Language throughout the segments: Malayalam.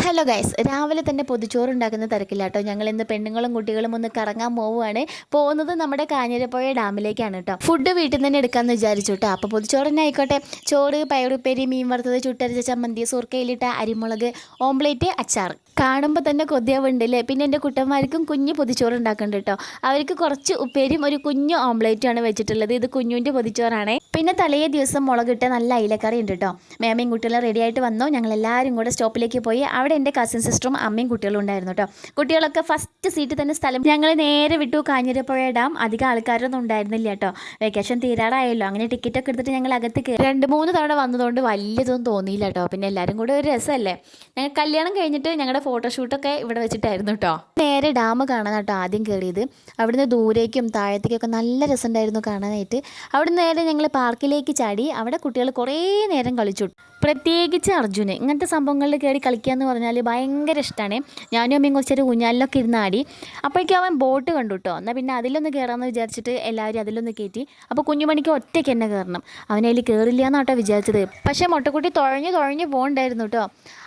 ഹലോ ഗൈസ്, രാവിലെ തന്നെ പൊതിച്ചോറ് ഉണ്ടാക്കുന്ന തിരക്കില്ലാട്ടോ. ഞങ്ങൾ ഇന്ന് പെണ്ണുങ്ങളും കുട്ടികളും ഒന്ന് കറങ്ങാൻ പോവുകയാണ്. പോകുന്നത് നമ്മുടെ കാഞ്ഞിരപ്പുഴ ഡാമിലേക്കാണ് കേട്ടോ. ഫുഡ് വീട്ടിൽ നിന്ന് തന്നെ എടുക്കാമെന്ന് വിചാരിച്ചു കേട്ടോ. അപ്പോൾ പൊതിച്ചോറ് തന്നെ ആയിക്കോട്ടെ. ചോറ്, പയറുപ്പേരി, മീൻ വറുത്തത്, ചുട്ടരച്ച ചമ്മന്തി, സുർക്കയിലിട്ട അരിമുളക്, ഓംപ്ലേറ്റ്, അച്ചാർ. കാണുമ്പോൾ തന്നെ കൊതിയാവുണ്ടല്ലേ. പിന്നെ എൻ്റെ കുട്ടന്മാർക്കും കുഞ്ഞ് പൊതിച്ചോറ് ഉണ്ടാക്കുന്നുണ്ട് കേട്ടോ. അവർക്ക് കുറച്ച് ഉപ്പേരിയും ഒരു കുഞ്ഞു ഓംപ്ലേറ്റുമാണ് വെച്ചിട്ടുള്ളത്. ഇത് കുഞ്ഞുവിൻ്റെ പൊതിച്ചോറാണേ. പിന്നെ തലേ ദിവസം മുളകിട്ട നല്ല അയിലക്കറി ഉണ്ട് കേട്ടോ. മേമയും കുട്ടികളും റെഡി ആയിട്ട് വന്നു. ഞങ്ങളെല്ലാവരും കൂടെ സ്റ്റോപ്പിലേക്ക് പോയി. അവിടെ എൻ്റെ കസിൻ സിസ്റ്ററും അമ്മയും കുട്ടികളും ഉണ്ടായിരുന്നു കേട്ടോ. കുട്ടികളൊക്കെ ഫസ്റ്റ് സീറ്റിൽ തന്നെ സ്ഥലം ഞങ്ങൾ നേരെ വിട്ടു. കാഞ്ഞിരപ്പുഴ ഡാം. അധികം ആൾക്കാരൊന്നും ഉണ്ടായിരുന്നില്ല കേട്ടോ. വെക്കേഷൻ തീരാറായല്ലോ. അങ്ങനെ ടിക്കറ്റൊക്കെ എടുത്തിട്ട് ഞങ്ങൾ അകത്ത് കയറി. 2-3 തവണ വന്നതുകൊണ്ട് വലിയതൊന്നും തോന്നിയില്ല കേട്ടോ. പിന്നെ എല്ലാവരും കൂടെ ഒരു രസമല്ലേ. ഞങ്ങൾ കല്യാണം കഴിഞ്ഞിട്ട് ഞങ്ങളുടെ ഫോട്ടോഷൂട്ടൊക്കെ ഇവിടെ വെച്ചിട്ടായിരുന്നു കേട്ടോ. നേരെ ഡാം കാണാൻ കേട്ടോ ആദ്യം കയറിയത്. അവിടുന്ന് ദൂരേക്കും താഴത്തേക്കൊക്കെ നല്ല രസമുണ്ടായിരുന്നു കാണാനായിട്ട്. അവിടുന്ന് നേരെ ഞങ്ങൾ പാർക്കിലേക്ക് ചാടി. അവിടെ കുട്ടികൾ കുറേ നേരം കളിച്ചു. പ്രത്യേകിച്ച് അർജുന് ഇങ്ങനത്തെ സംഭവങ്ങളിൽ കയറി കളിക്കുക എന്ന് പറഞ്ഞാൽ ഭയങ്കര ഇഷ്ടമാണ്. ഞാനും അമ്മയും കുറച്ചൊരു ഊഞ്ഞാലിലൊക്കെ ഇരുന്ന് ആടി. അപ്പോഴേക്കും അവൻ ബോട്ട് കണ്ടു കേട്ടോ. എന്നാൽ പിന്നെ അതിലൊന്ന് കയറാമെന്ന് വിചാരിച്ചിട്ട് എല്ലാവരും അതിലൊന്ന് കയറ്റി. അപ്പോൾ കുഞ്ഞുമണിക്ക് ഒറ്റയ്ക്ക് തന്നെ കയറണം. അവനതിൽ കയറില്ല എന്നാട്ടോ വിചാരിച്ചത്. പക്ഷേ മുട്ടക്കുട്ടി തുഴഞ്ഞു പോകണ്ടായിരുന്നു കേട്ടോ.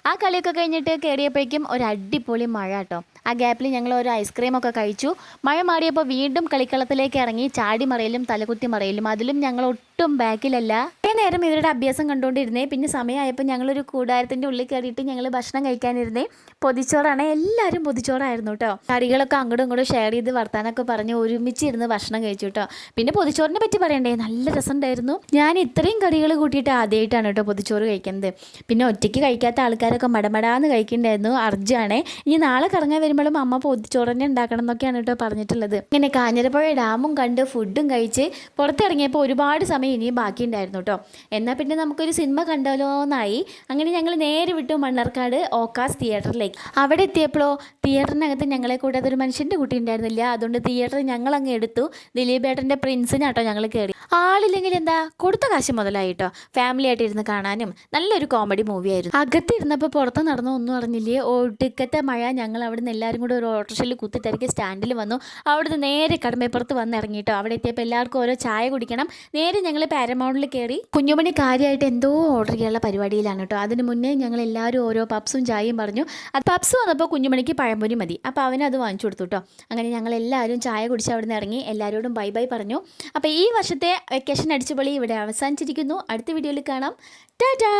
ആ കളിയൊക്കെ കഴിഞ്ഞിട്ട് കയറിയപ്പോഴേക്കും ഒരു അടിപൊളി മഴ കേട്ടോ. ആ ഗ്യാപ്പിൽ ഞങ്ങൾ ഒരു ഐസ്ക്രീമൊക്കെ കഴിച്ചു. മഴ മാറിയപ്പോൾ വീണ്ടും കളിക്കളത്തിലേക്ക് ഇറങ്ങി. ചാടി മറയിലും തലകുത്തി മറയിലും. അതിലും ഞങ്ങൾ ഒട്ടും ബാക്കിലല്ല. കുറേ നേരം ഇവരുടെ അഭ്യാസം കണ്ടുകൊണ്ടിരുന്നേ. പിന്നെ സമയമായപ്പോൾ ഞങ്ങളൊരു കൂടാരത്തിൻ്റെ ഉള്ളിൽ കയറിയിട്ട് ഞങ്ങൾ ഭക്ഷണം കഴിക്കാനിരുന്നേ. പൊതിച്ചോറാണ്. എല്ലാവരും പൊതിച്ചോറായിരുന്നു കേട്ടോ. കറികളൊക്കെ അങ്ങോട്ടും ഇങ്ങോട്ടും ഷെയർ ചെയ്ത് വർത്താനൊക്കെ പറഞ്ഞ് ഒരുമിച്ചിരുന്ന് ഭക്ഷണം കഴിച്ചു കേട്ടോ. പിന്നെ പൊതിച്ചോറിനെ പറ്റി പറയണ്ടേ, നല്ല രസമുണ്ടായിരുന്നു. ഞാൻ ഇത്രയും കറികൾ കൂട്ടിയിട്ട് ആദ്യമായിട്ടാണ് കേട്ടോ പൊതിച്ചോറ് കഴിക്കുന്നത്. പിന്നെ ഒറ്റയ്ക്ക് കഴിക്കാത്ത ആൾക്കാരൊക്കെ മടമടാന്ന് കഴിക്കുന്നുണ്ടായിരുന്നു. അർജാണേ. ഇനി നാളെ കറങ്ങാൻ വരുമ്പോഴും അമ്മ പൊതിച്ചോറ് തന്നെ ഉണ്ടാക്കണം എന്നൊക്കെയാണ് കേട്ടോ പറഞ്ഞിട്ടുള്ളത്. ഇങ്ങനെ കാഞ്ഞിരപ്പുഴ ഡാമും കണ്ട് ഫുഡും കഴിച്ച് പുറത്തിറങ്ങിയപ്പോൾ ഒരുപാട് സമയം ഇനിയും ബാക്കിയുണ്ടായിരുന്നു കേട്ടോ. എന്നാൽ പിന്നെ നമുക്കൊരു സിനിമ കണ്ടാലോ എന്നായി. അങ്ങനെ ഞങ്ങൾ നേരെ വിട്ടു മണ്ണാർക്കാട് ഓക്കാസ് തിയേറ്ററിലേക്ക്. അവിടെ എത്തിയപ്പോഴോ തിയേറ്ററിനകത്ത് ഞങ്ങളെ കൂടാതെ ഒരു മനുഷ്യൻ്റെ കുട്ടി ഉണ്ടായിരുന്നില്ല. അതുകൊണ്ട് തിയേറ്റർ ഞങ്ങൾ അങ്ങ് എടുത്തു. ദിലീപേട്ടൻ്റെ പ്രിൻസിനാട്ടോ ഞങ്ങൾ കയറി. ആളില്ലെങ്കിൽ എന്താ, കൊടുത്ത കാശ് മുതലായി കേട്ടോ. ഫാമിലി ആയിട്ട് ഇരുന്ന് കാണാനും നല്ലൊരു കോമഡി മൂവിയായിരുന്നു. അകത്തിരുന്നപ്പോൾ പുറത്ത് നടന്നോ ഒന്നും അറിഞ്ഞില്ലേ. ഒടുക്കത്തെ മഴ. ഞങ്ങൾ അവിടെ നിന്ന് എല്ലാവരും കൂടെ ഒരു ഓട്ടോറിക്ഷയിൽ കുത്തിത്തിരക്കി സ്റ്റാൻഡിൽ വന്നു. അവിടുന്ന് നേരെ കടമ്പപ്പുറത്ത് വന്ന് ഇറങ്ങിയിട്ടോ. അവിടെ എത്തിയപ്പോൾ എല്ലാവർക്കും ഓരോ ചായ കുടിക്കണം. നേരെ ഞങ്ങൾ പാരമൗണ്ടിൽ കയറി. കുഞ്ഞുമണി കാര്യമായിട്ട് എന്തോ ഓർഡർ ചെയ്യാനുള്ള പരിപാടിയിലാണ് കേട്ടോ. അതിന് മുന്നേ ഞങ്ങൾ എല്ലാവരും ഓരോ പപ്സും ചായയും പറഞ്ഞു. അത് പപ്സ് വന്നപ്പോൾ കുഞ്ഞുമണിക്ക് പഴംപൊരി മതി. അപ്പോൾ അവനത് വാങ്ങിച്ചു കൊടുത്തു കേട്ടോ. അങ്ങനെ ഞങ്ങൾ എല്ലാവരും ചായ കുടിച്ച് അവിടെ നിന്ന് ഇറങ്ങി. എല്ലാവരോടും ബൈ ബൈ പറഞ്ഞു. അപ്പോൾ ഈ വർഷത്തെ വെക്കേഷൻ അടിച്ചുപൊളി ഇവിടെ അവസാനിച്ചിരിക്കുന്നു. അടുത്ത വീഡിയോയിൽ കാണാം. ടാറ്റാ.